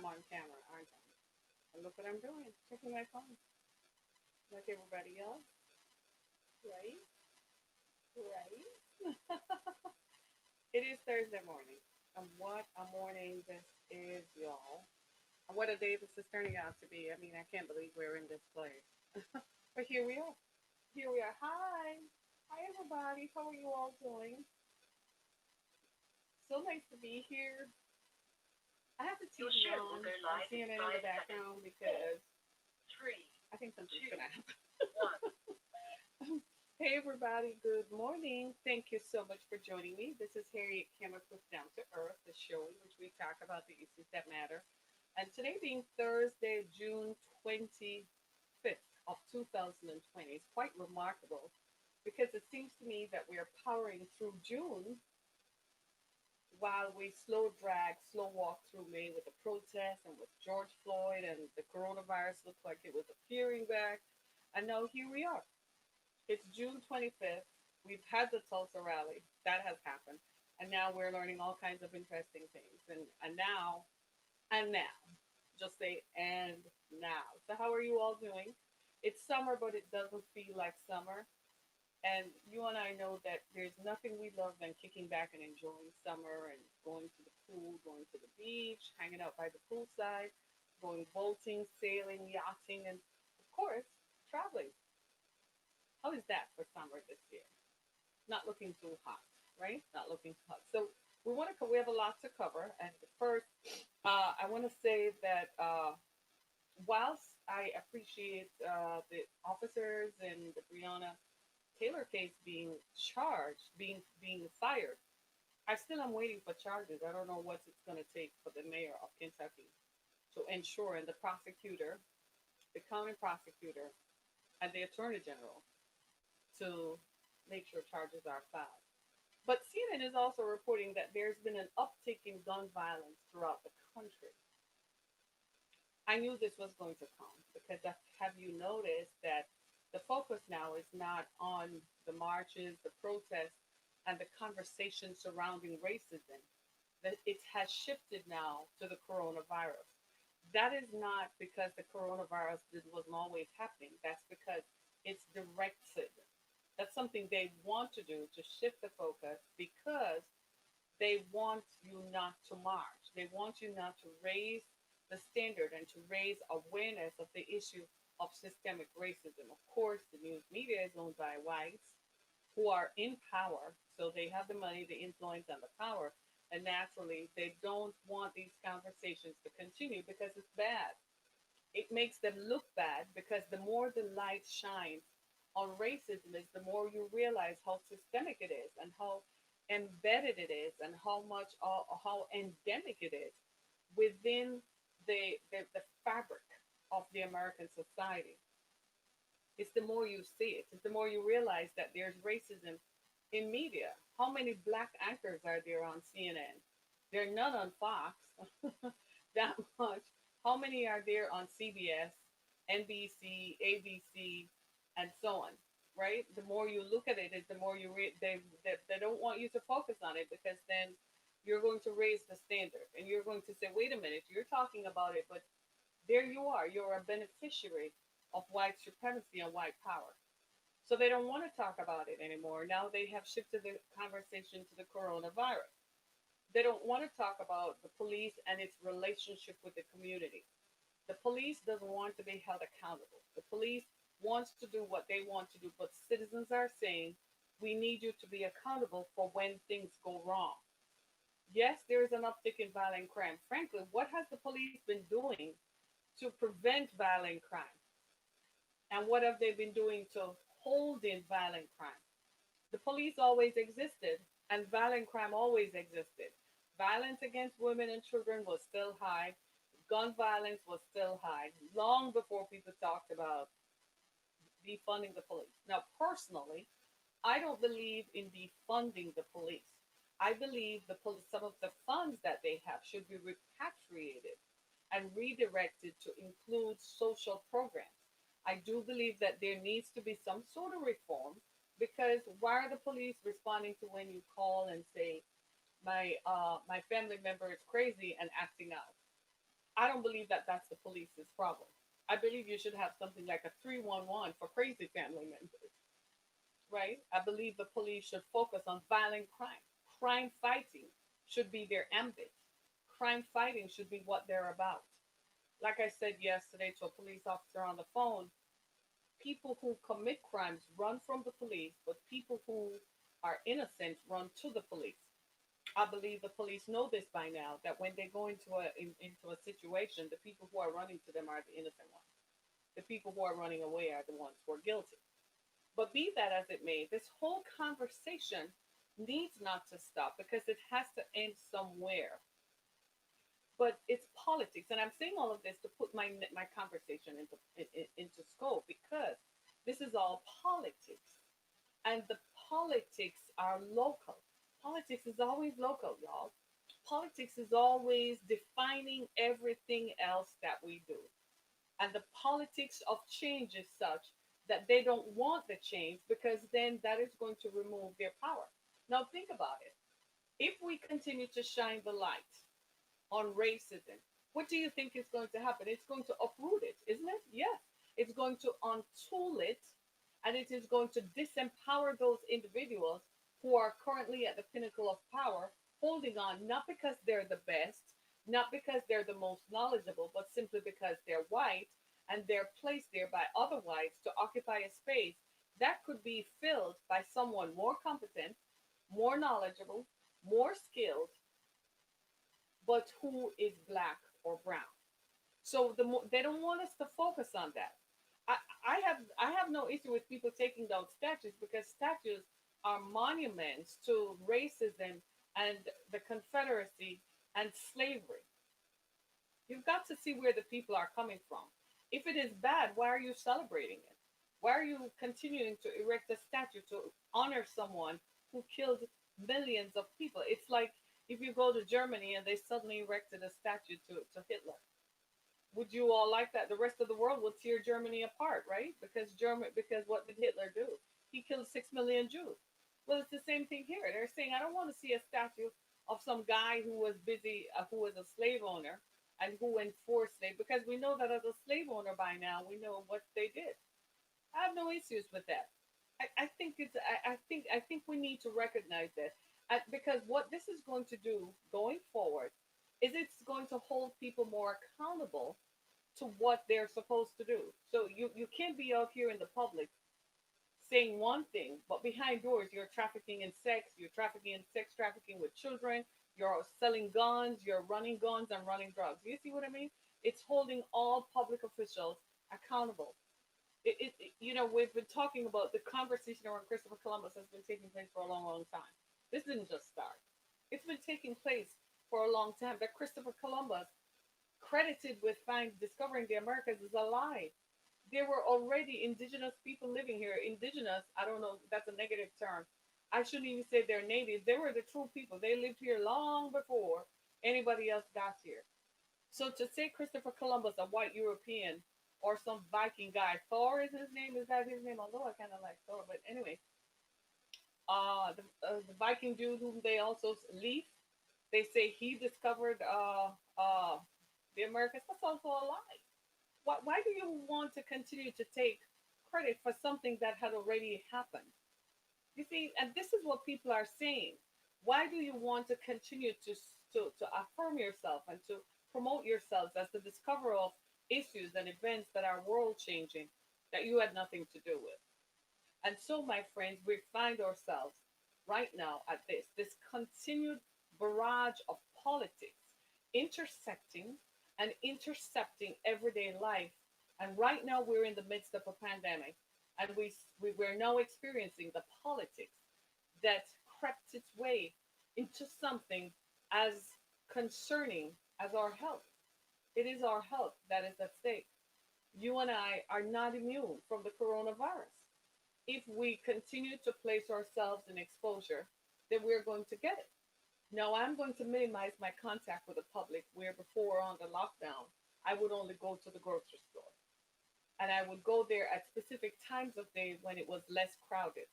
I'm on camera, aren't I? And look what I'm doing, checking my phone, like everybody else, right? Right? It is Thursday morning. And what a morning this is, y'all. And what a day this is turning out to be. I mean, I can't believe we're in this place. But here we are. Here we are. Hi. Hi, everybody. How are you all doing? So nice to be here. I have the TV on and CNN in the background because I think something's going to happen. Hey, everybody. Good morning. Thank you so much for joining me. This is Harriet Kimmick with Down to Earth, the show in which we talk about the issues that matter. And today being Thursday, June 25th of 2020 is quite remarkable because it seems to me that we are powering through June while we slow walk through May with the protests and with George Floyd and the coronavirus looked like it was appearing back. And now here we are. It's June 25th. We've had the Tulsa rally. That has happened. And now we're learning all kinds of interesting things. And now, just say, and now. So, how are you all doing? It's summer, but it doesn't feel like summer. And you and I know that there's nothing we love than kicking back and enjoying summer and going to the pool, going to the beach, hanging out by the poolside, going boating, sailing, yachting, and of course, traveling. How is that for summer this year? Not looking too hot, right? Not looking too hot. So we have a lot to cover. And first, I want to say that whilst I appreciate the officers and the Breonna Taylor case being charged, being fired, I still am waiting for charges. I don't know what it's going to take for the mayor of Kentucky to ensure, and the prosecutor, the county prosecutor, and the attorney general to make sure charges are filed. But CNN is also reporting that there's been an uptick in gun violence throughout the country. I knew this was going to come because have you noticed that the focus now is not on the marches, the protests, and the conversation surrounding racism? That it has shifted now to the coronavirus. That is not because the coronavirus wasn't always happening. That's because it's directed. That's something they want to do to shift the focus because they want you not to march. They want you not to raise the standard and to raise awareness of the issue of systemic racism. Of course, the news media is owned by whites who are in power, so they have the money, the influence, and the power. And naturally, they don't want these conversations to continue because it's bad. It makes them look bad because the more the light shines on racism is the more you realize how systemic it is and how embedded it is and how endemic it is within the fabric of the American society. It's the more you see it, it's the more you realize that there's racism in media. How many black anchors are there on CNN? There are none on Fox. That much. How many are there on CBS, NBC, ABC, and so on? Right. The more you look at it, is the more they don't want you to focus on it because then you're going to raise the standard and you're going to say, wait a minute, you're talking about it, but there you are. You're a beneficiary of white supremacy and white power. So they don't want to talk about it anymore. Now they have shifted the conversation to the coronavirus. They don't want to talk about the police and its relationship with the community. The police doesn't want to be held accountable. The police wants to do what they want to do, but citizens are saying, we need you to be accountable for when things go wrong. Yes, there is an uptick in violent crime. Frankly, what has the police been doing to prevent violent crime? And what have they been doing to hold in violent crime? The police always existed, and violent crime always existed. Violence against women and children was still high. Gun violence was still high, long before people talked about defunding the police. Now, personally, I don't believe in defunding the police. I believe some of the funds that they have should be repatriated and redirected to include social programs. I do believe that there needs to be some sort of reform because why are the police responding to when you call and say my family member is crazy and acting out? I don't believe that that's the police's problem. I believe you should have something like a 311 for crazy family members, right? I believe the police should focus on violent crime. Crime fighting should be their ambit. Crime fighting should be what they're about. Like I said yesterday to a police officer on the phone, people who commit crimes run from the police, but people who are innocent run to the police. I believe the police know this by now, that when they go into a situation, the people who are running to them are the innocent ones. The people who are running away are the ones who are guilty. But be that as it may, this whole conversation needs not to stop because it has to end somewhere. But it's politics, and I'm saying all of this to put my conversation into scope because this is all politics, and the politics are local. Politics is always local, y'all. Politics is always defining everything else that we do. And the politics of change is such that they don't want the change because then that is going to remove their power. Now, think about it. If we continue to shine the light on racism, what do you think is going to happen? It's going to uproot it, isn't it? Yes. It's going to untool it and it is going to disempower those individuals who are currently at the pinnacle of power, holding on not because they're the best, not because they're the most knowledgeable, but simply because they're white and they're placed there by other whites to occupy a space that could be filled by someone more competent, more knowledgeable, more skilled, but who is black or brown. So they don't want us to focus on that. I have no issue with people taking down statues because statues are monuments to racism and the Confederacy and slavery. You've got to see where the people are coming from. If it is bad, why are you celebrating it? Why are you continuing to erect a statue to honor someone who killed millions of people? It's like if you go to Germany and they suddenly erected a statue to Hitler. Would you all like that? The rest of the world would tear Germany apart, right? Because what did Hitler do? He killed 6 million Jews. Well, it's the same thing here. They're saying I don't want to see a statue of some guy who was busy, who was a slave owner and who enforced slave, because we know that as a slave owner by now, we know what they did. I have no issues with that. I think we need to recognize that because what this is going to do going forward is it's going to hold people more accountable to what they're supposed to do. So you can't be out here in the public saying one thing, but behind doors you're trafficking in sex, you're trafficking in sex trafficking with children, you're selling guns, you're running guns and running drugs. You see what I mean? It's holding all public officials accountable. We've been talking about the conversation around Christopher Columbus has been taking place for a long, long time. This didn't just start. It's been taking place for a long time. That Christopher Columbus, credited with discovering the Americas, is a lie. There were already indigenous people living here. Indigenous, I don't know, that's a negative term. I shouldn't even say they're natives. They were the true people. They lived here long before anybody else got here. So to say Christopher Columbus, a white European, or some Viking guy, Thor is his name. Is that his name? Although I kind of like Thor, but anyway, the Viking dude whom they also Leaf, they say he discovered the Americas. That's also a lie. Why do you want to continue to take credit for something that had already happened? You see, and this is what people are saying. Why do you want to continue to affirm yourself and to promote yourselves as the discoverer of issues and events that are world changing that you had nothing to do with? And so, my friends, we find ourselves right now at this continued barrage of politics intersecting and intercepting everyday life. And right now, we're in the midst of a pandemic, and we're now experiencing the politics that crept its way into something as concerning as our health. It is our health that is at stake. You and I are not immune from the coronavirus. If we continue to place ourselves in exposure, then we're going to get it. Now, I'm going to minimize my contact with the public, where before on the lockdown, I would only go to the grocery store. And I would go there at specific times of day when it was less crowded.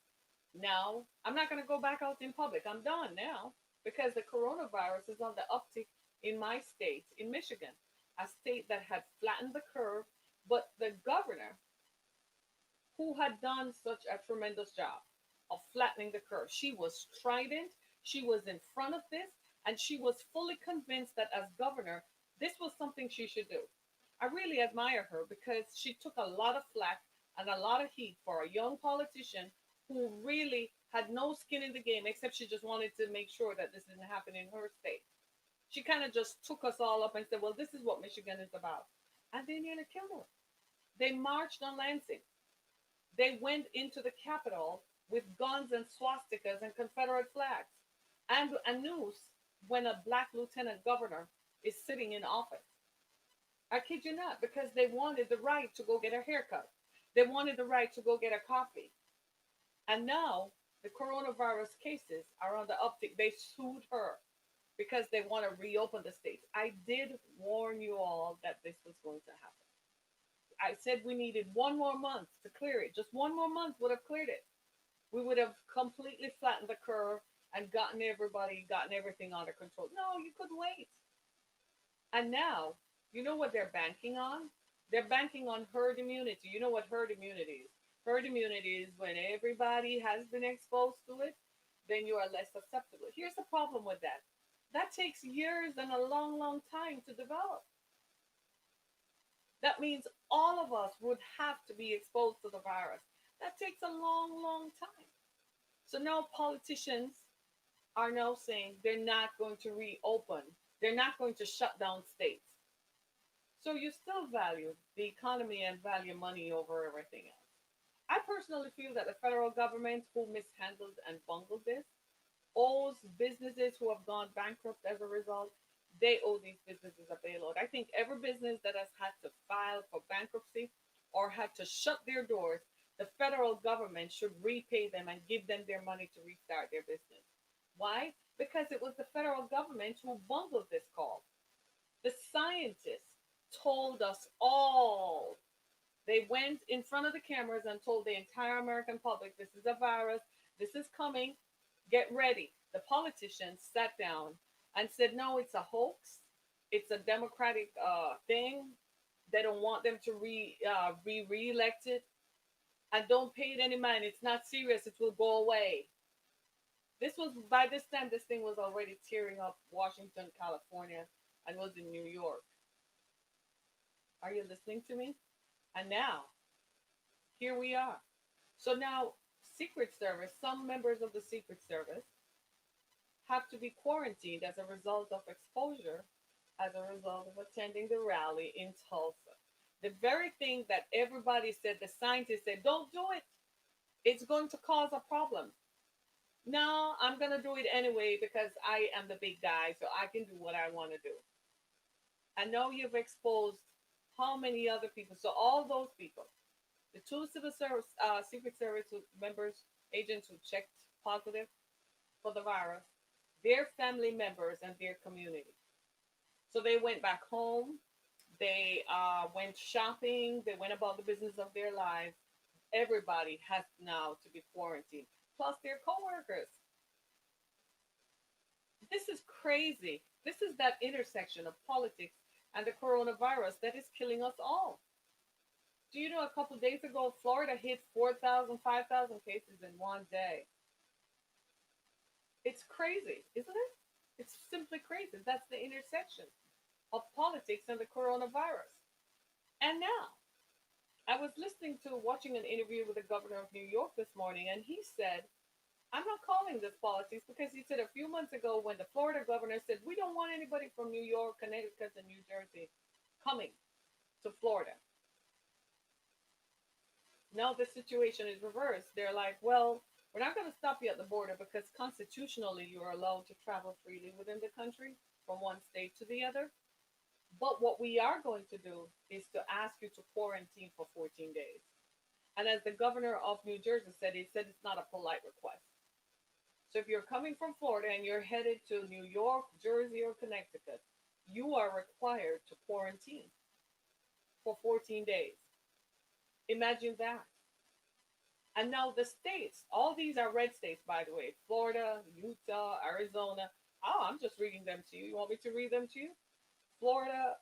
Now, I'm not going to go back out in public. I'm done now because the coronavirus is on the uptick in my state, in Michigan. a state that had flattened the curve, but the governor, who had done such a tremendous job of flattening the curve, she was strident, she was in front of this, and she was fully convinced that as governor, this was something she should do. I really admire her because she took a lot of flack and a lot of heat for a young politician who really had no skin in the game except she just wanted to make sure that this didn't happen in her state. She kind of just took us all up and said, well, this is what Michigan is about. And they nearly killed her. They marched on Lansing. They went into the Capitol with guns and swastikas and Confederate flags and a noose when a black lieutenant governor is sitting in office. I kid you not, because they wanted the right to go get a haircut. They wanted the right to go get a coffee. And now the coronavirus cases are on the uptick. They sued her because they want to reopen the states. I did warn you all that this was going to happen. I said we needed one more month to clear it. Just one more month would have cleared it. We would have completely flattened the curve and gotten everything under control. No, you could wait. And now, you know what they're banking on? They're banking on herd immunity. You know what herd immunity is? Herd immunity is when everybody has been exposed to it, then you are less susceptible. Here's the problem with that. That takes years and a long, long time to develop. That means all of us would have to be exposed to the virus. That takes a long, long time. So now politicians are now saying they're not going to reopen, they're not going to shut down states. So you still value the economy and value money over everything else. I personally feel that the federal government, who mishandled and bungled this, owes businesses who have gone bankrupt as a result. They owe these businesses a bailout. I think every business that has had to file for bankruptcy or had to shut their doors, the federal government should repay them and give them their money to restart their business. Why? Because it was the federal government who bungled this call. The scientists told us all. They went in front of the cameras and told the entire American public this is a virus, this is coming, get ready. The politicians sat down and said, no, it's a hoax, it's a democratic thing. They don't want them to be re-elected, and don't pay it any mind. It's not serious. It will go away. This was by this time. This thing was already tearing up Washington, California, and was in New York. Are you listening to me? And now, here we are. So now, Secret Service, some members of the Secret Service have to be quarantined as a result of exposure, as a result of attending the rally in Tulsa. The very thing that everybody said, the scientists said, don't do it. It's going to cause a problem. No, I'm going to do it anyway because I am the big guy, so I can do what I want to do. I know you've exposed how many other people. So all those people, the two civil service, Secret Service members, agents who checked positive for the virus, their family members and their community. So they went back home. They went shopping. They went about the business of their lives. Everybody has now to be quarantined, plus their coworkers. This is crazy. This is that intersection of politics and the coronavirus that is killing us all. Do you know a couple of days ago, Florida hit 4,000, 5,000 cases in one day? It's crazy, isn't it? It's simply crazy. That's the intersection of politics and the coronavirus. And now, I was watching an interview with the governor of New York this morning, and he said, I'm not calling this politics because he said a few months ago when the Florida governor said, we don't want anybody from New York, Connecticut, and New Jersey coming to Florida. Now the situation is reversed. They're like, well, we're not going to stop you at the border because constitutionally you are allowed to travel freely within the country from one state to the other. But what we are going to do is to ask you to quarantine for 14 days. And as the governor of New Jersey said, he said it's not a polite request. So if you're coming from Florida and you're headed to New York, Jersey, or Connecticut, you are required to quarantine for 14 days. Imagine that. And now the states, all these are red states, by the way: Florida, Utah, Arizona. Oh, I'm just reading them to you. You want me to read them to you? Florida,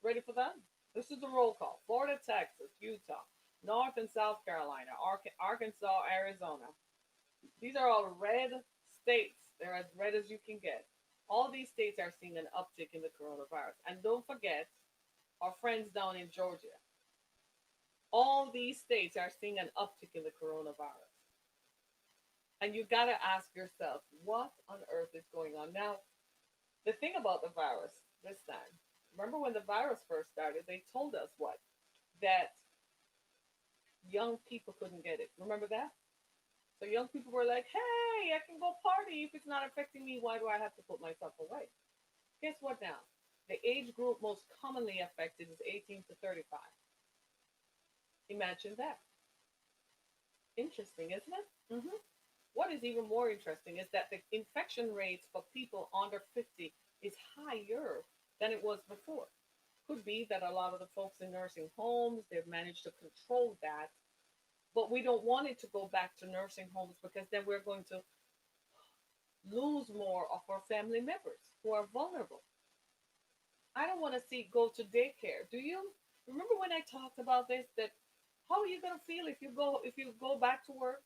Ready for that? This is the roll call: Florida, Texas, Utah, North and South Carolina, Arkansas, Arizona. These are all red states. They're as red as you can get. All these states are seeing an uptick in the coronavirus. And don't forget our friends down in Georgia. All these states are seeing an uptick in the coronavirus. And you got to ask yourself, what on earth is going on? Now, the thing about the virus this time, remember when the virus first started, they told us what? That young people couldn't get it. Remember that? So young people were like, hey, I can go party if it's not affecting me. Why do I have to put myself away? Guess what now? The age group most commonly affected is 18 to 35. Imagine that. Interesting, isn't it? What is even more interesting is that the infection rates for people under 50 is higher than it was before. Could be that a lot of the folks in nursing homes, they've managed to control that, but we don't want it to go back to nursing homes because then we're going to lose more of our family members who are vulnerable. I don't want to see go to daycare. Do you remember when I talked about this? That how are you going to feel if you go back to work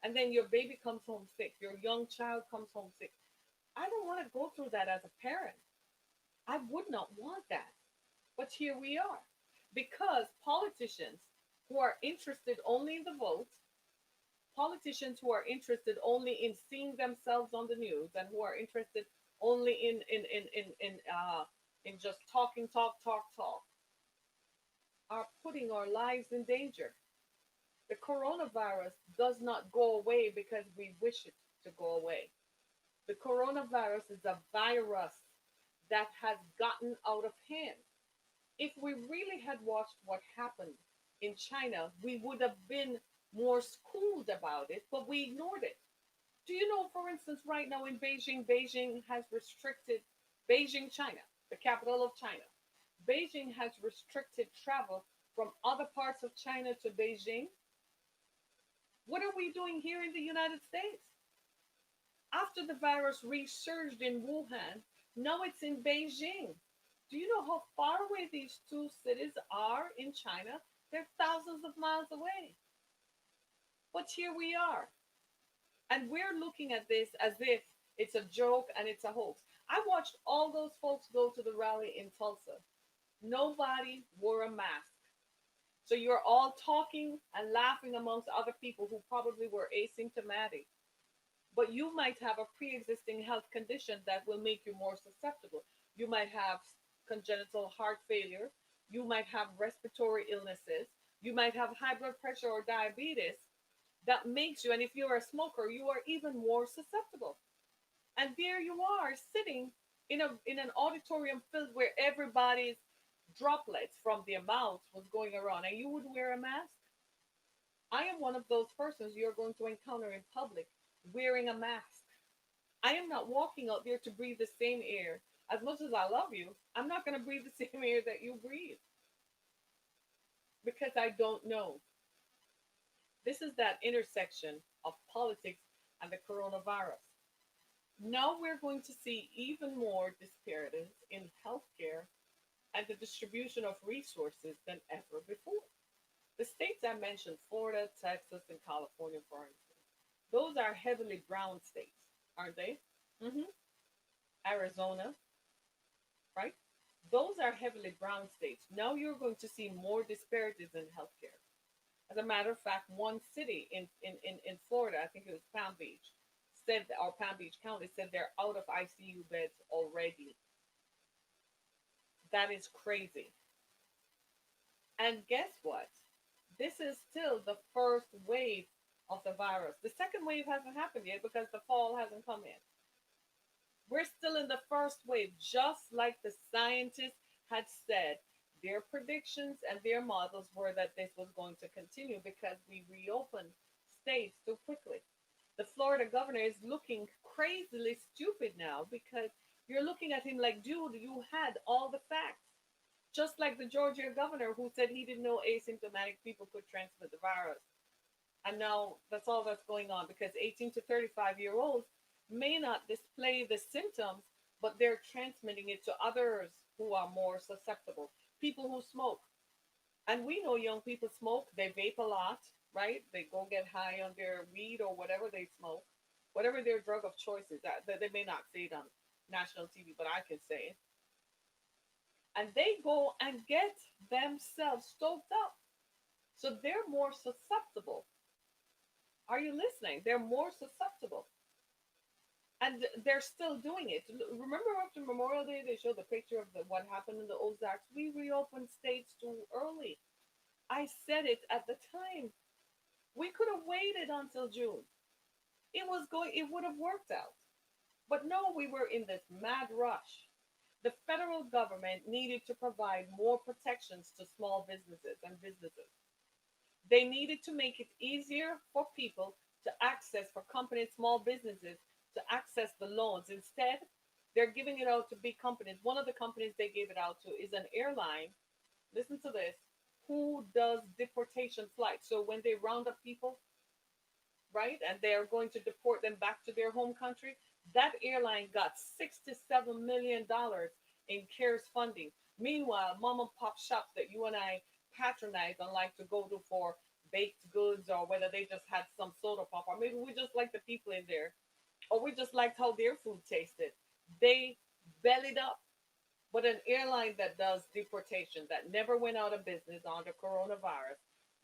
and then your baby comes home sick, your young child comes home sick? I don't want to go through that as a parent. I would not want that. But here we are. Because politicians who are interested only in the vote, politicians who are interested only in seeing themselves on the news and who are interested only in just talking, talk, are putting our lives in danger. The coronavirus does not go away because we wish it to go away. The coronavirus is a virus that has gotten out of hand. If we really had watched what happened in China, we would have been more schooled about it, but we ignored it. Do you know, for instance, right now in Beijing, Beijing has restricted Beijing, China, the capital of China. Beijing has restricted travel from other parts of China to Beijing. What are we doing here in the United States? After the virus resurged in Wuhan, now it's in Beijing. Do you know how far away these two cities are in China? They're thousands of miles away. But here we are. And we're looking at this as if it's a joke and it's a hoax. I watched all those folks go to the rally in Tulsa. Nobody wore a mask. So you're all talking and laughing amongst other people who probably were asymptomatic. But you might have a pre existing health condition that will make you more susceptible. You might have congenital heart failure. You might have respiratory illnesses. You might have high blood pressure or diabetes that makes you, and if you're a smoker, you are even more susceptible. And there you are sitting in an auditorium filled where everybody's droplets from their mouths was going around, and you would wear a mask. I am one of those persons you're going to encounter in public wearing a mask. I am not walking out there to breathe the same air. As much as I love you, I'm not going to breathe the same air that you breathe because I don't know. This is that intersection of politics and the coronavirus. Now we're going to see even more disparities in healthcare and the distribution of resources than ever before. The states I mentioned, Florida, Texas, and California, for instance, those are heavily brown states, aren't they? hmm Arizona, right? Those are heavily brown states. Now you're going to see more disparities in healthcare. As a matter of fact, one city in Florida, I think it was Palm Beach, said, or Palm Beach County said they're out of ICU beds already. That is crazy. And guess what? This is still the first wave of the virus. The second wave hasn't happened yet because the fall hasn't come in. We're still in the first wave, just like the scientists had said. Their predictions and their models were that this was going to continue because we reopened states too quickly. The Florida governor is looking crazily stupid now because you're looking at him like, dude, you had all the facts. Just like the Georgia governor who said he didn't know asymptomatic people could transmit the virus. And now that's all that's going on because 18 to 35-year-olds may not display the symptoms, but they're transmitting it to others who are more susceptible. People who smoke. And we know young people smoke, they vape a lot, right? They go get high on their weed or whatever they smoke, whatever their drug of choice is. That they may not say it on national TV, but I can say it. And they go and get themselves stoked up. So they're more susceptible. Are you listening? They're more susceptible. And they're still doing it. Remember after Memorial Day, they showed the picture of what happened in the Ozarks. We reopened states too early. I said it at the time. We could have waited until June. It would have worked out. But no, we were in this mad rush. The federal government needed to provide more protections to small businesses and businesses. They needed to make it easier for people to access, for companies, small businesses to access the loans. Instead, they're giving it out to big companies. One of the companies they gave it out to is an airline. Listen to this, who does deportation flights. So when they round up people, right, and they are going to deport them back to their home country, that airline got $67 million in CARES funding. Meanwhile, mom and pop shops that you and I patronize and like to go to for baked goods, or whether they just had some soda pop, or maybe we just like the people in there, or we just liked how their food tasted, they bellied up. But an airline that does deportation, that never went out of business under coronavirus,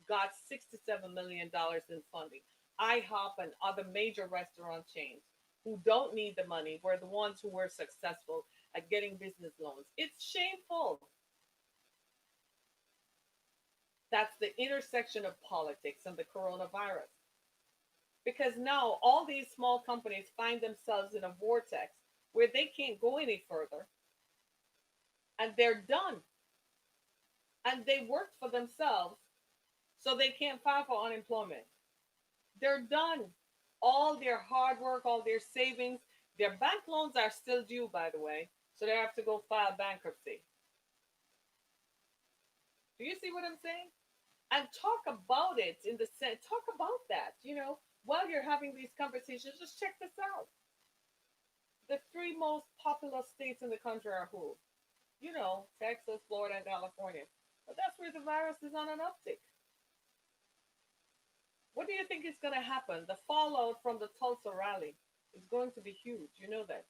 got $67 million in funding. IHOP and other major restaurant chains who don't need the money were the ones who were successful at getting business loans. It's shameful. That's the intersection of politics and the coronavirus. Because now all these small companies find themselves in a vortex where they can't go any further, and they're done. And they worked for themselves, so they can't file for unemployment. They're done. All their hard work, all their savings, their bank loans are still due, by the way. So they have to go file bankruptcy. Do you see what I'm saying? And talk about it in the sense, talk about that, while you're having these conversations, just check this out. The three most populous states in the country are who? Texas, Florida, and California. But that's where the virus is on an uptick. What do you think is going to happen? The fallout from the Tulsa rally is going to be huge. You know that.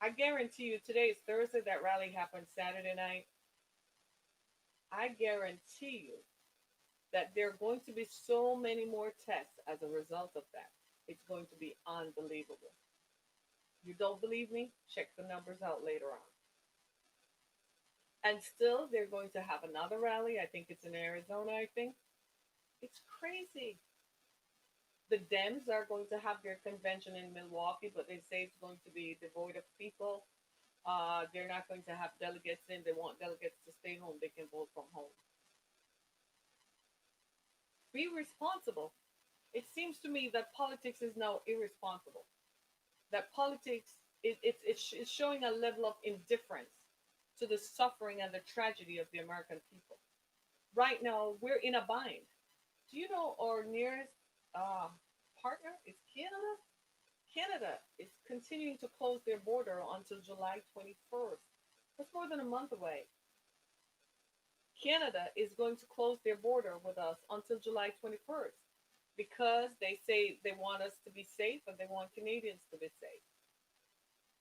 I guarantee you, today is Thursday. That rally happened Saturday night. I guarantee you that there are going to be so many more tests as a result of that. It's going to be unbelievable. You don't believe me? Check the numbers out later on. And still, they're going to have another rally. I think it's in Arizona, I think. It's crazy. The Dems are going to have their convention in Milwaukee, but they say it's going to be devoid of people. They're not going to have delegates in. They want delegates to stay home. They can vote from home. Be responsible. It seems to me that politics is now irresponsible. That politics is showing a level of indifference to the suffering and the tragedy of the American people. Right now, we're in a bind. Do you know our nearest uh, partner is Canada? Canada is continuing to close their border until July 21st. That's more than a month away. Canada is going to close their border with us until July 21st because they say they want us to be safe and they want Canadians to be safe.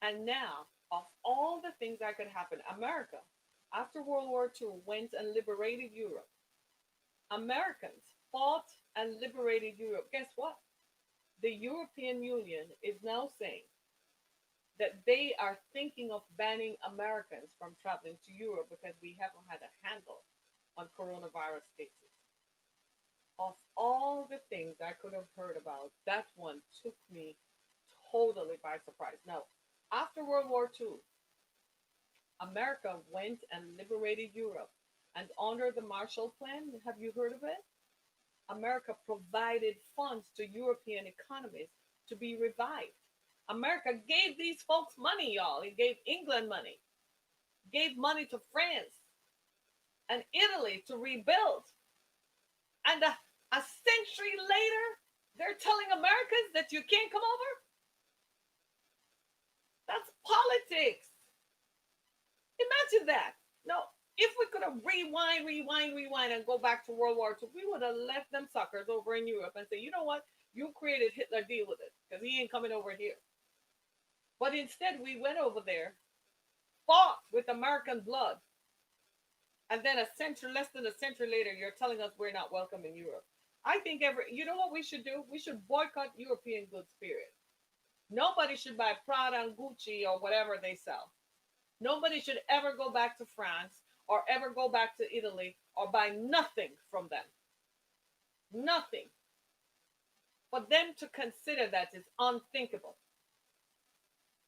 And now, of all the things that could happen, America, after World War II, went and liberated Europe. Americans fought and liberated Europe. Guess what? The European Union is now saying that they are thinking of banning Americans from traveling to Europe because we haven't had a handle on coronavirus cases. Of all the things I could have heard about, that one took me totally by surprise. Now, after World War II, America went and liberated Europe. And under the Marshall Plan, have you heard of it? America provided funds to European economies to be revived. America gave these folks money, y'all. It gave England money, gave money to France and Italy to rebuild. And a century later, they're telling Americans that you can't come over? That's politics. Imagine that. No, If we could have rewind, and go back to World War II, we would have left them suckers over in Europe and say, you know what? You created Hitler, deal with it, because he ain't coming over here. But instead, we went over there, fought with American blood, and then less than a century later, you're telling us we're not welcome in Europe. I think you know what we should do? We should boycott European goods, period. Nobody should buy Prada and Gucci or whatever they sell. Nobody should ever go back to France or ever go back to Italy or buy nothing from them. Nothing. For them to consider that is unthinkable.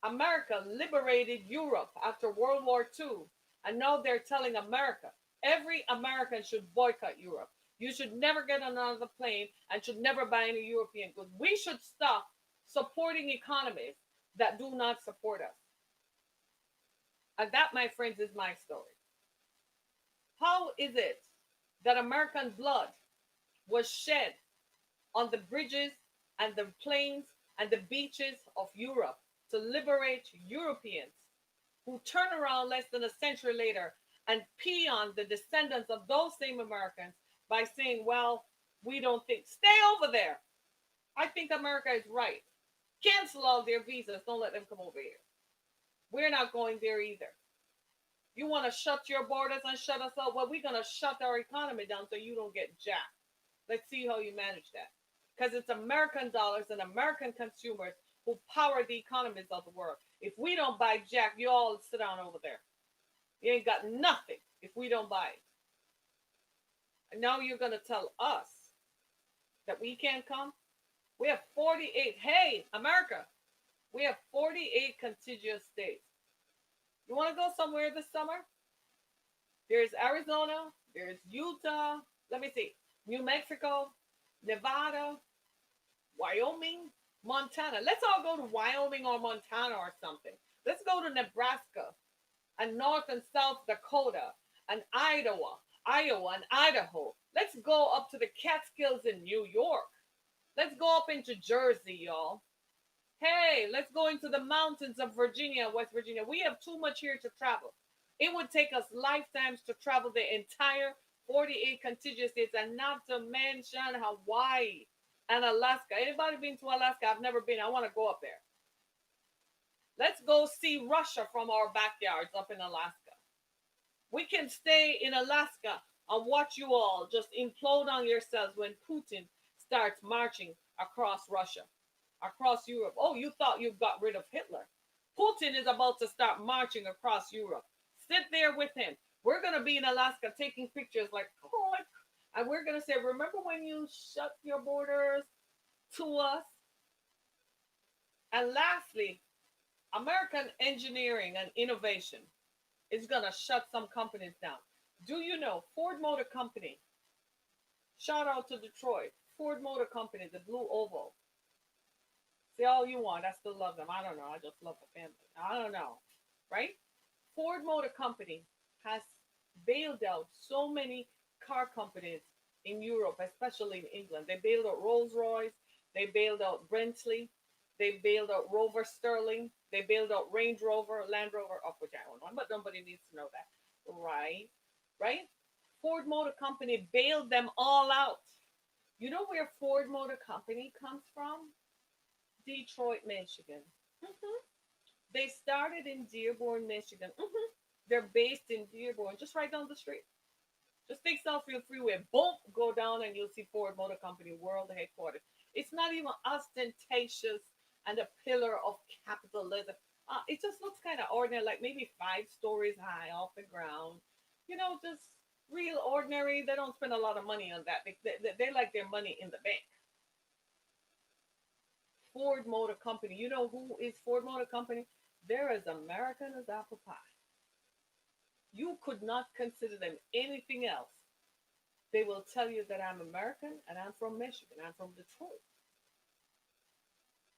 America liberated Europe after World War II, and now they're telling America, every American should boycott Europe. You should never get on another plane and should never buy any European goods. We should stop supporting economies that do not support us. And that, my friends, is my story. How is it that American blood was shed on the bridges and the plains and the beaches of Europe to liberate Europeans who turn around less than a century later and pee on the descendants of those same Americans by saying, well, we don't think, stay over there. I think America is right. Cancel all their visas. Don't let them come over here. We're not going there either. You want to shut your borders and shut us up? Well, we're going to shut our economy down so you don't get jacked. Let's see how you manage that. Because it's American dollars and American consumers who power the economies of the world. If we don't buy jack, you all sit down over there. You ain't got nothing if we don't buy it. And now you're going to tell us that we can't come? We have 48. Hey, America, we have 48 contiguous states. You want to go somewhere this summer? There's Arizona, there's Utah, let me see, New Mexico, Nevada, Wyoming, Montana. Let's all go to Wyoming or Montana or something. Let's go to Nebraska and North and South Dakota and Iowa and Idaho. Let's go up to the Catskills in New York. Let's go up into Jersey, y'all. Hey, let's go into the mountains of Virginia, West Virginia. We have too much here to travel. It would take us lifetimes to travel the entire 48 contiguous states, and not to mention Hawaii and Alaska. Anybody been to Alaska? I've never been. I want to go up there. Let's go see Russia from our backyards up in Alaska. We can stay in Alaska and watch you all just implode on yourselves when Putin starts marching across Russia, across Europe. Oh, you thought you got rid of Hitler. Putin is about to start marching across Europe. Sit there with him. We're going to be in Alaska taking pictures like, oh, and we're going to say, remember when you shut your borders to us? And lastly, American engineering and innovation is going to shut some companies down. Do you know Ford Motor Company? Shout out to Detroit. Ford Motor Company, the Blue Oval. Say all you want. I still love them. I don't know. I just love the family. I don't know. Right? Ford Motor Company has bailed out so many car companies in Europe, especially in England. They bailed out Rolls-Royce. They bailed out Bentley. They bailed out Rover Sterling. They bailed out Range Rover, Land Rover, of which I don't know, but nobody needs to know that. Right? Right? Ford Motor Company bailed them all out. You know where Ford Motor Company comes from? Detroit, Michigan. Mhm. They started in Dearborn, Michigan. They're based in Dearborn, just right down the street. Just take Southfield Freeway, boom, go down and you'll see Ford Motor Company World Headquarters. It's not even ostentatious and a pillar of capitalism. It just looks kind of ordinary, like maybe 5 stories high off the ground. Just real ordinary. They don't spend a lot of money on that. They like their money in the bank. Ford Motor Company. You know who is Ford Motor Company? They're as American as apple pie. You could not consider them anything else. They will tell you that I'm American and I'm from Michigan. I'm from Detroit.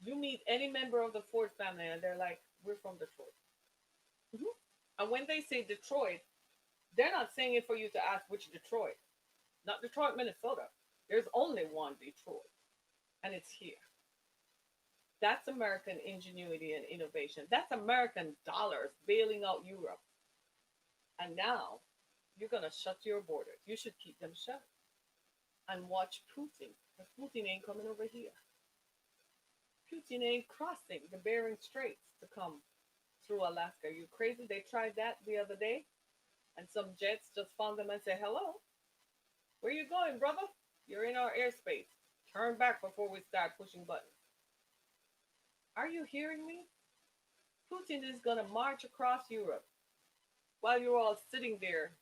You meet any member of the Ford family and they're like, we're from Detroit. Mhm. And when they say Detroit, they're not saying it for you to ask which Detroit. Not Detroit, Minnesota. There's only one Detroit, and it's here. That's American ingenuity and innovation. That's American dollars bailing out Europe. And now You're going to shut your borders. You should keep them shut and watch Putin. Because Putin ain't coming over here. Putin ain't crossing the Bering Straits to come through Alaska. Are you crazy? They tried that the other day, and some jets just found them and said, "Hello, where you going, brother? You're in our airspace. Turn back before we start pushing buttons." Are you hearing me? Putin is going to march across Europe while you're all sitting there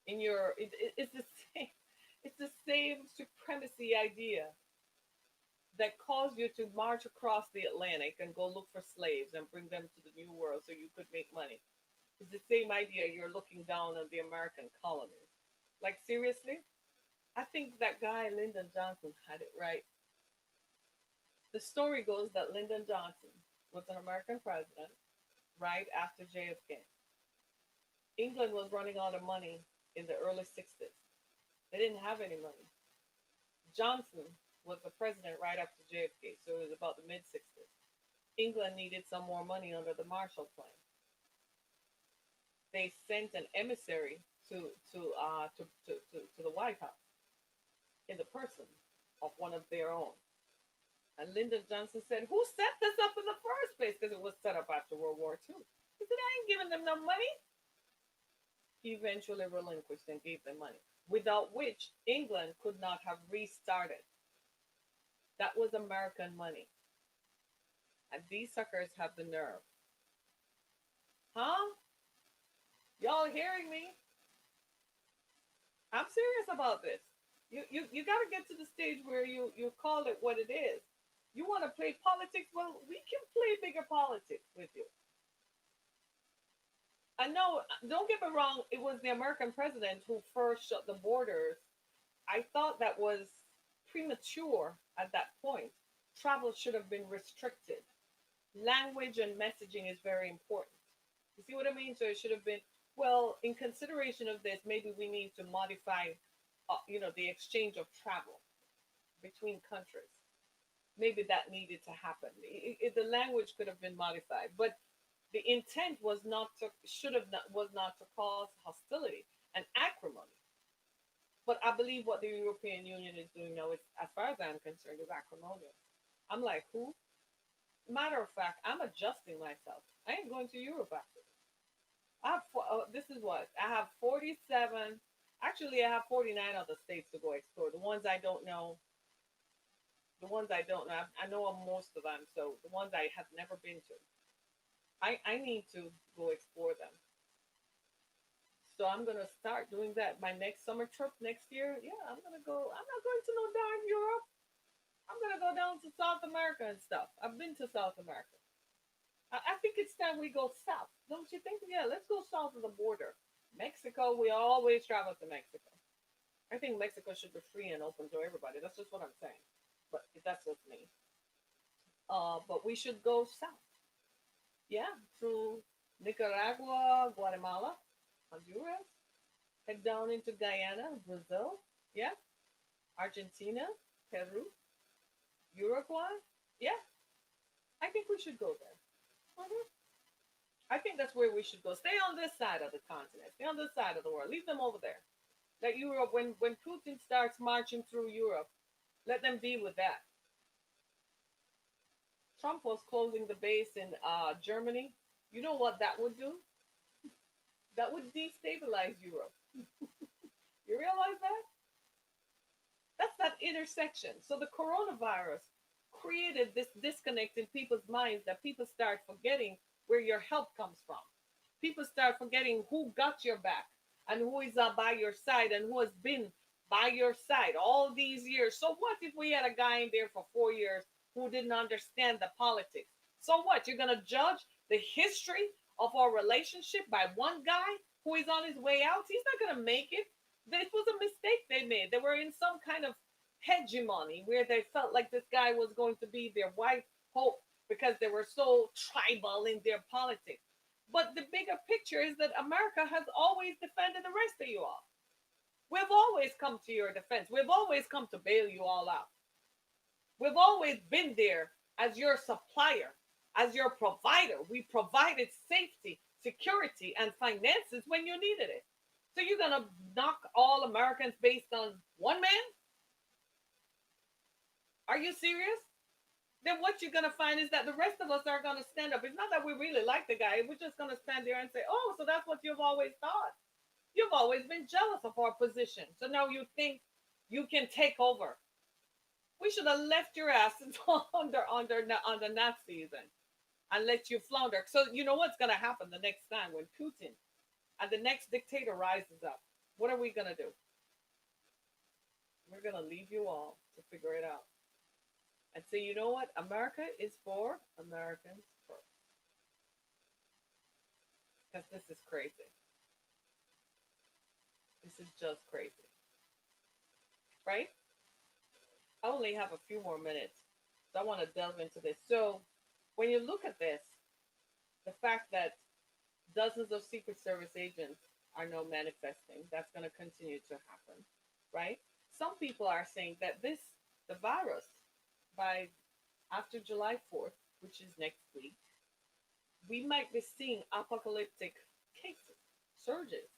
in your. It's the same. It's the same supremacy idea that caused you to march across the Atlantic and go look for slaves and bring them to the New World so you could make money. It's the same idea you're looking down on the American colonies. Like, seriously? I think that guy, Lyndon Johnson, had it right. The story goes that Lyndon Johnson was an American president right after JFK. England was running out of money in the early 60s. They didn't have any money. Johnson was the president right after JFK, so it was about the mid 60s. England needed some more money under the Marshall Plan. They sent an emissary to the White House in the person of one of their own. And Lyndon Johnson said, "Who set this up in the first place?" Because it was set up after World War II. He said, "I ain't giving them no money." He eventually relinquished and gave them money, without which England could not have restarted. That was American money. And these suckers have the nerve. Huh? Y'all hearing me? I'm serious about this. You got to get to the stage where you call it what it is. You want to play politics? Well, we can play bigger politics with you. I know, don't get me wrong, it was the American president who first shut the borders. I thought that was premature at that point. Travel should have been restricted. Language and messaging is very important. You see what I mean? So it should have been, well, in consideration of this, maybe we need to modify, the exchange of travel between countries. Maybe that needed to happen. The language could have been modified, but the intent was not to should have not was not to cause hostility and acrimony. But I believe what the European Union is doing now is, as far as I'm concerned, is acrimonious. I'm like, who? Matter of fact, I'm adjusting myself. I ain't going to Europe after this. This is what I have 47. Actually, I have 49 other states to go explore. The ones I don't know, I know most of them. So the ones I have never been to, I need to go explore them. So I'm gonna start doing that. My next summer trip next year, yeah, I'm gonna go. I'm not going to no darn Europe. I'm gonna go down to South America and stuff. I've been to South America. I think it's time we go south, don't you think? Yeah, let's go south of the border. Mexico, we always travel to Mexico. I think Mexico should be free and open to everybody. That's just what I'm saying. But that's just me. But we should go south. Yeah, through Nicaragua, Guatemala, Honduras, head down into Guyana, Brazil. Yeah, Argentina, Peru, Uruguay. Yeah, I think we should go there. Mhm. I think that's where we should go. Stay on this side of the continent. Stay on this side of the world. Leave them over there. Let Europe, when Putin starts marching through Europe, let them deal with that. Trump was closing the base in Germany. You know what that would do? That would destabilize Europe. You realize that? That's that intersection. So the coronavirus created this disconnect in people's minds that people start forgetting where your help comes from. People start forgetting who got your back and who is by your side and who has been by your side all these years. So what if we had a guy in there for 4 years who didn't understand the politics? So what? You're gonna judge the history of our relationship by one guy who is on his way out? He's not gonna make it. This was a mistake they made. They were in some kind of hegemony where they felt like this guy was going to be their white hope because they were so tribal in their politics. But the bigger picture is that America has always defended the rest of you all. We've always come to your defense. We've always come to bail you all out. We've always been there as your supplier, as your provider. We provided safety, security, and finances when you needed it. So you're gonna knock all Americans based on one man? Are you serious? Then what you're gonna find is that the rest of us are gonna stand up. It's not that we really like the guy. We're just gonna stand there and say, "Oh, so that's what you've always thought. You've always been jealous of our position. So now you think you can take over. We should have left your ass under Nazis and let you flounder." So you know what's gonna happen the next time when Putin and the next dictator rises up? What are we gonna do? We're gonna leave you all to figure it out and say, you know what? America is for Americans first. Because this is crazy. This is just crazy, right? I only have a few more minutes, so I want to delve into this. So, when you look at this, the fact that dozens of Secret Service agents are now manifesting, that's going to continue to happen, right? Some people are saying that the virus, by after July 4th, which is next week, we might be seeing apocalyptic cases, surges.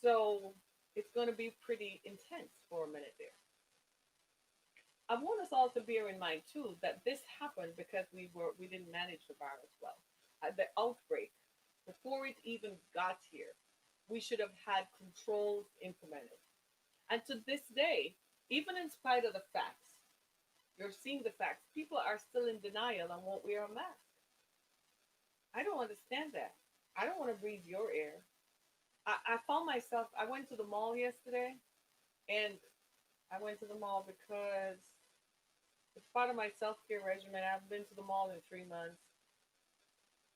So it's going to be pretty intense for a minute there. I want us all to bear in mind too that this happened because we didn't manage the virus well. The outbreak, before it even got here, we should have had controls implemented. And to this day, even in spite of the facts, you're seeing the facts, people are still in denial and won't wear a mask. I don't understand that. I don't want to breathe your air. I found myself, I went to the mall yesterday, and I went to the mall because it's part of my self care regimen. I haven't been to the mall in 3 months,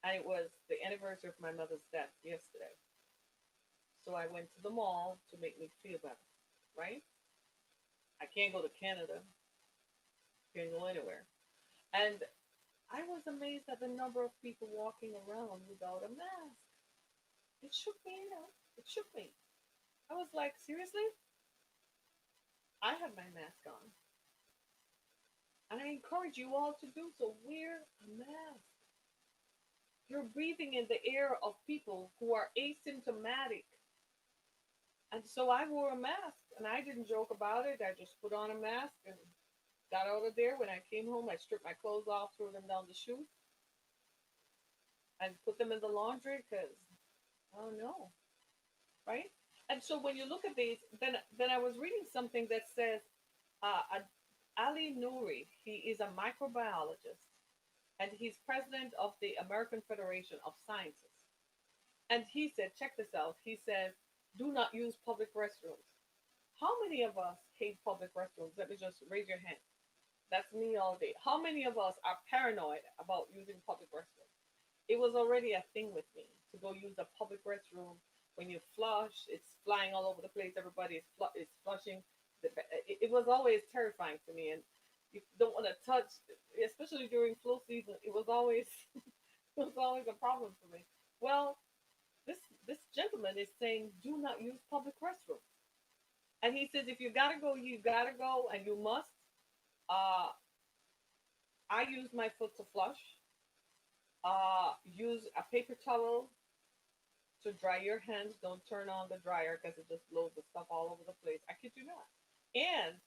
and it was the anniversary of my mother's death yesterday. So I went to the mall to make me feel better, right? I can't go to Canada, can't go anywhere. And I was amazed at the number of people walking around without a mask. It shook me. It shook me. I was like, seriously? I have my mask on. And I encourage you all to do so. Wear a mask. You're breathing in the air of people who are asymptomatic. And so I wore a mask and I didn't joke about it. I just put on a mask and got out of there. When I came home, I stripped my clothes off, threw them down the chute, and put them in the laundry because, oh no, right? And so when you look at these, then I was reading something that says Ali Nouri, he is a microbiologist and he's president of the American Federation of Scientists. And he said, check this out. He says, do not use public restrooms. How many of us hate public restrooms? Let me just raise your hand. That's me all day. How many of us are paranoid about using public restrooms? It was already a thing with me to go use a public restroom. When you flush, it's flying all over the place. Everybody is flushing. It was always terrifying to me, and you don't want to touch, especially during flu season. It was always it was always a problem for me. Well, this gentleman is saying do not use public restrooms, and he says if you gotta go, you gotta go, and you must. Uh, I use my foot to flush. Use a paper towel to dry your hands. Don't turn on the dryer because it just blows the stuff all over the place. I kid you not. And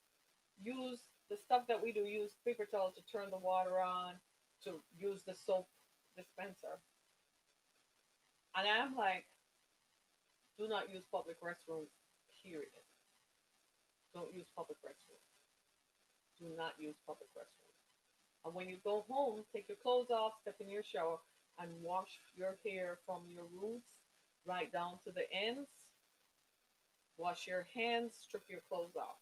use the stuff that we do. Use paper towel to turn the water on. To use the soap dispenser. And I'm like, do not use public restrooms. Period. Don't use public restrooms. Do not use public restrooms. And when you go home, take your clothes off, step in your shower, and wash your hair from your roots right down to the ends. Wash your hands, strip your clothes off.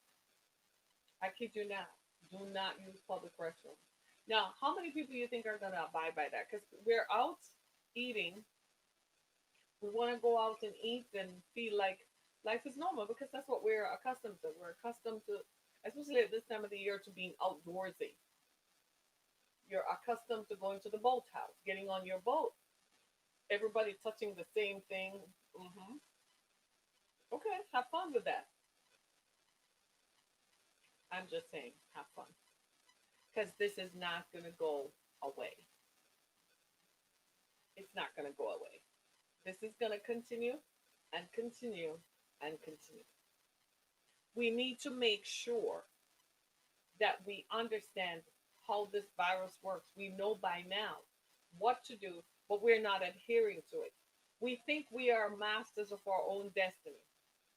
I kid you not. Do not use public restrooms. Now, how many people you think are going to abide by that? Because we're out eating. We want to go out and eat and feel like life is normal because that's what we're accustomed to. We're accustomed to, especially at this time of the year, to being outdoorsy. You're accustomed to going to the boat house, getting on your boat, everybody touching the same thing. Hmm. Okay, have fun with that. I'm just saying, have fun. Because this is not going to go away. It's not going to go away. This is going to continue. and continue and continue. We need to make sure that we understand how this virus works. We know by now what to do, but we're not adhering to it. We think we are masters of our own destiny.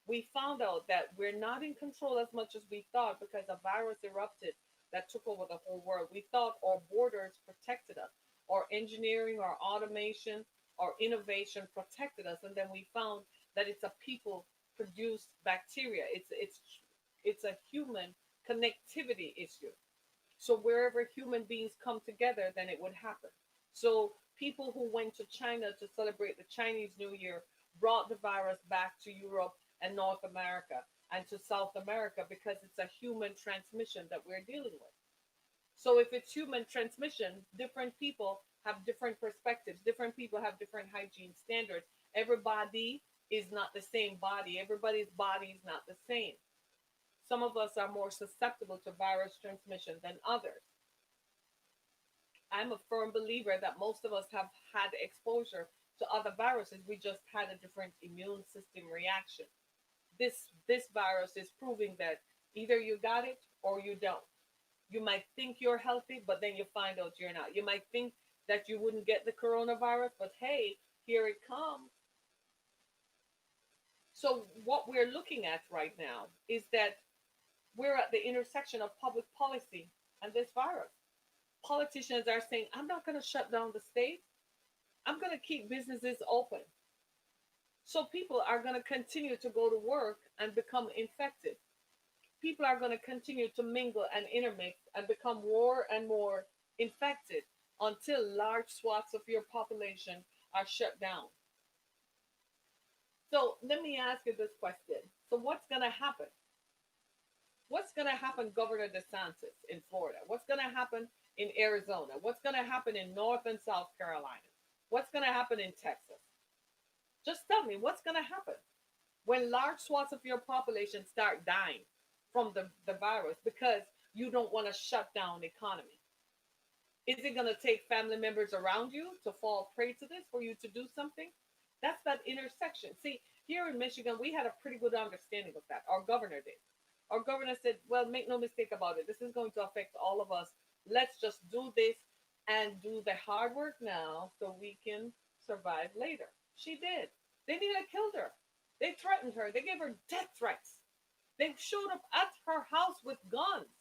We found out that we're not in control as much as we thought because a virus erupted that took over the whole world. We thought our borders protected us, our engineering, our automation, our innovation protected us, and then we found that it's a people produced bacteria. It's a human connectivity issue. So wherever human beings come together, then it would happen. So people who went to China to celebrate the Chinese New Year brought the virus back to Europe and North America and to South America because it's a human transmission that we're dealing with. So if it's human transmission, different people have different perspectives. Different people have different hygiene standards. Everybody is not the same body. Everybody's body is not the same. Some of us are more susceptible to virus transmission than others. I'm a firm believer that most of us have had exposure to other viruses. We just had a different immune system reaction. This virus is proving that either you got it or you don't. You might think you're healthy, but then you find out you're not. You might think that you wouldn't get the coronavirus, but hey, here it comes. So what we're looking at right now is that we're at the intersection of public policy and this virus. Politicians are saying, I'm not going to shut down the state. I'm going to keep businesses open. So people are going to continue to go to work and become infected. People are going to continue to mingle and intermix and become more and more infected until large swaths of your population are shut down. So let me ask you this question. So what's going to happen? What's going to happen, Governor DeSantis in Florida? What's going to happen in Arizona? What's going to happen in North and South Carolina? What's going to happen in Texas? Just tell me what's going to happen when large swaths of your population start dying from the virus because you don't want to shut down the economy. Is it going to take family members around you to fall prey to this for you to do something? That's that intersection. See, here in Michigan, we had a pretty good understanding of that. Our governor did. Our governor said, well, make no mistake about it. This is going to affect all of us. Let's just do this and do the hard work now so we can survive later. She did. They nearly killed her. They threatened her. They gave her death threats. They showed up at her house with guns,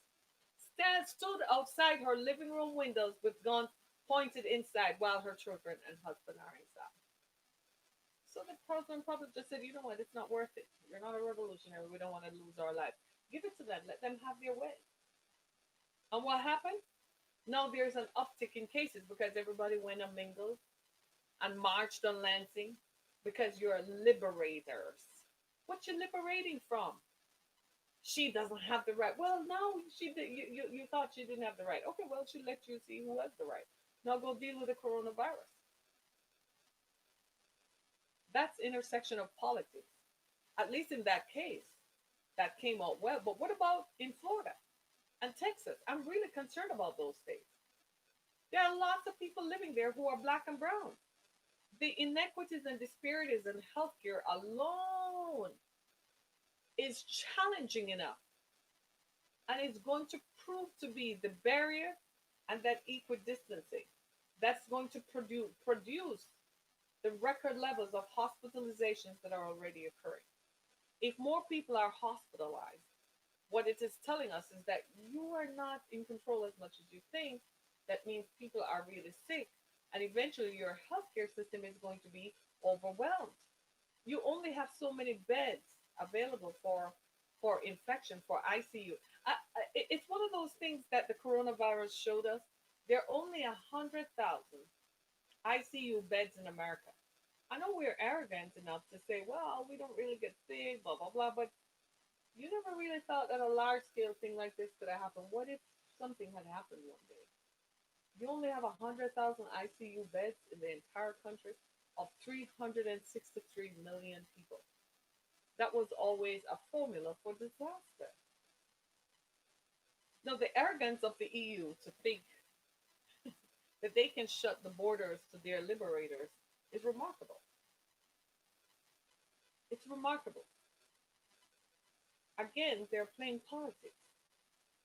stood outside her living room windows with guns pointed inside while her children and husband are inside. So the President public just said, you know what, it's not worth it. You're not a revolutionary. We don't want to lose our life. Give it to them. Let them have their way. And what happened? Now there's an uptick in cases because everybody went and mingled and marched on Lansing because you're liberators. What you liberating from? She doesn't have the right. Well, no, she did. You thought she didn't have the right. Okay, well, she let you see who has the right. Now go deal with the coronavirus. That's intersection of politics. At least in that case, that came out well. But what about in Florida and Texas? I'm really concerned about those states. There are lots of people living there who are black and brown. The inequities and disparities in healthcare alone is challenging enough and it's going to prove to be the barrier and that equidistancing that's going to produce the record levels of hospitalizations that are already occurring. If more people are hospitalized, what it is telling us is that you are not in control as much as you think. That means people are really sick, and eventually your healthcare system is going to be overwhelmed. You only have so many beds available for infection for ICU. It's one of those things that the coronavirus showed us. There are only 100,000 ICU beds in America. I know we're arrogant enough to say, well, we don't really get sick, blah, blah, blah, but you never really thought that a large scale thing like this could have happened. What if something had happened one day? You only have 100,000 ICU beds in the entire country of 363 million people. That was always a formula for disaster. Now, the arrogance of the EU to think that they can shut the borders to their liberators is remarkable. It's remarkable. Again, they're playing politics.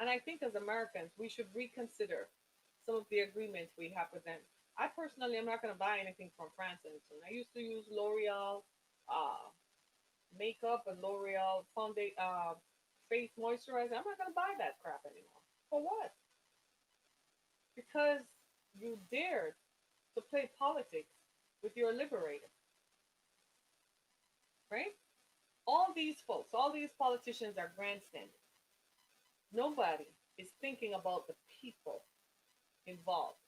And I think as Americans, we should reconsider some of the agreements we have with them. I personally am not going to buy anything from France anytime. I used to use L'Oreal uh, makeup and L'Oreal face moisturizer. I'm not going to buy that crap anymore. For what? Because you dared to play politics with your liberator, right? All these folks, all these politicians are grandstanding. Nobody is thinking about the people involved.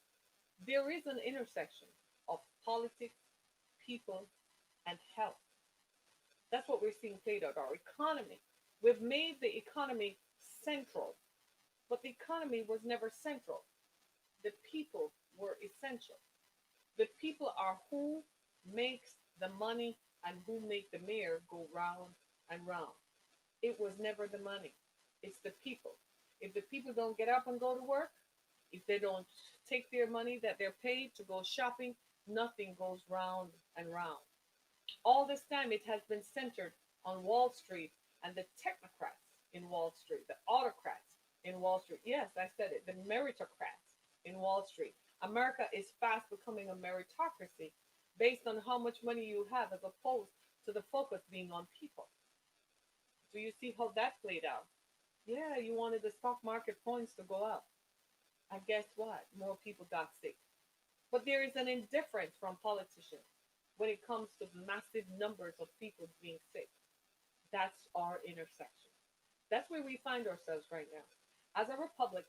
There is an intersection of politics, people, and health. That's what we're seeing played out. Our economy. We've made the economy central, but the economy was never central. The people were essential. The people are who makes the money and who make the mayor go round and round. It was never the money. It's the people. If the people don't get up and go to work, if they don't take their money that they're paid to go shopping, nothing goes round and round. All this time, it has been centered on Wall Street and the technocrats in Wall Street, the autocrats in Wall Street. Yes, I said it, the meritocrats in Wall Street. America is fast becoming a meritocracy based on how much money you have as opposed to the focus being on people. Do you see how that played out? Yeah, you wanted the stock market points to go up. And guess what? More people got sick. But there is an indifference from politicians when it comes to massive numbers of people being sick. That's our intersection. That's where we find ourselves right now. As a republic,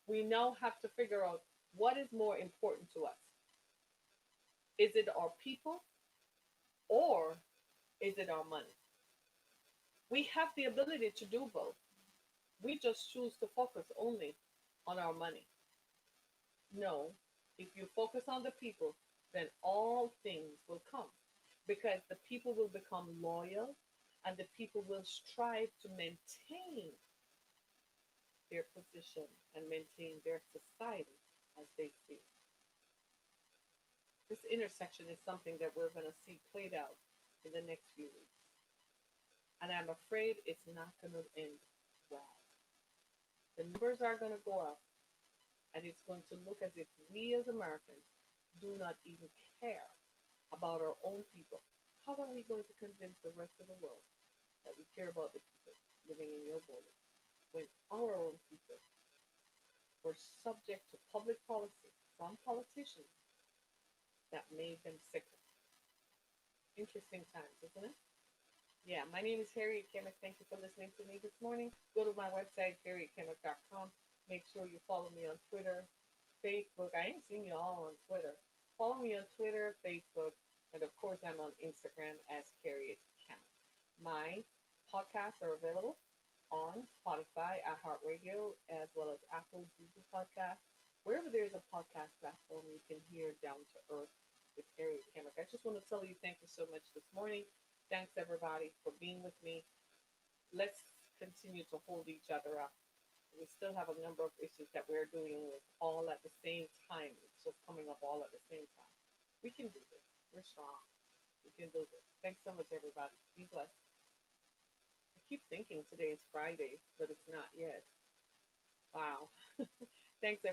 we now have to figure out what is more important to us. Is it our people or is it our money? We have the ability to do both. We just choose to focus only on our money. No, if you focus on the people, then all things will come because the people will become loyal and the people will strive to maintain their position and maintain their society as they see. This intersection is something that we're going to see played out in the next few weeks. And I'm afraid it's not going to end well. The numbers are going to go up, and it's going to look as if we as Americans do not even care about our own people. How are we going to convince the rest of the world that we care about the people living in your border when our own people were subject to public policy from politicians that made them sicker? Interesting times, isn't it? Yeah, my name is Harriet Kimmick. Thank you for listening to me this morning. Go to my website, harrietkimmick.com. Make sure you follow me on Twitter, Facebook. I ain't seen you all on Twitter. Follow me on Twitter, Facebook, and of course, I'm on Instagram as Harriet Kimmick. My podcasts are available on Spotify, iHeartRadio, as well as Apple, Google Podcasts. Wherever there's a podcast platform, you can hear Down to Earth with Harriet Kimmick. I just want to tell you thank you so much this morning. Thanks, everybody, for being with me. Let's continue to hold each other up. We still have a number of issues that we're dealing with all at the same time. It's just coming up all at the same time. We can do this. We're strong. We can do this. Thanks so much, everybody. Be blessed. I keep thinking today is Friday, but it's not yet. Wow. Thanks,